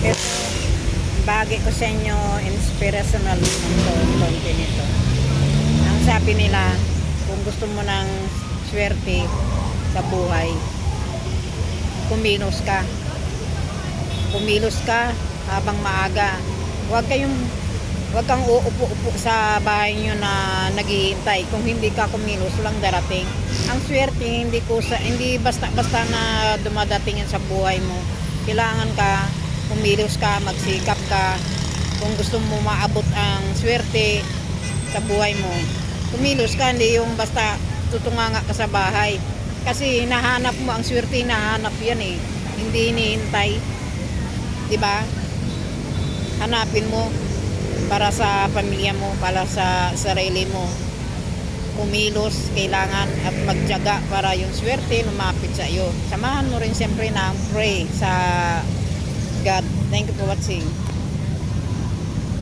Ito, bagay ko sa inyo, inspirational ng konti nito. Ang sabi nila, kung gusto mo ng swerte sa buhay, kumilos ka. Kumilos ka habang maaga. Huwag kang uupo-upo sa bahay nyo na naghihintay. Kung hindi ka kumilos, walang darating. Ang swerte, hindi basta-basta na dumadating yan sa buhay mo. Kailangan ka, kumilos ka, magsikap ka. Kung gusto mo maabot ang swerte sa buhay mo, kumilos ka, hindi yung basta tutunganga ka sa bahay. Kasi hinahanap mo, ang swerte hinahanap yan eh. Hindi hinihintay. Diba? Hanapin mo para sa pamilya mo, para sa sarili mo. Kumilos, kailangan at magtiyaga para yung swerte lumapit sa iyo. Samahan mo rin siyempre na pray sa God. Thank you for watching.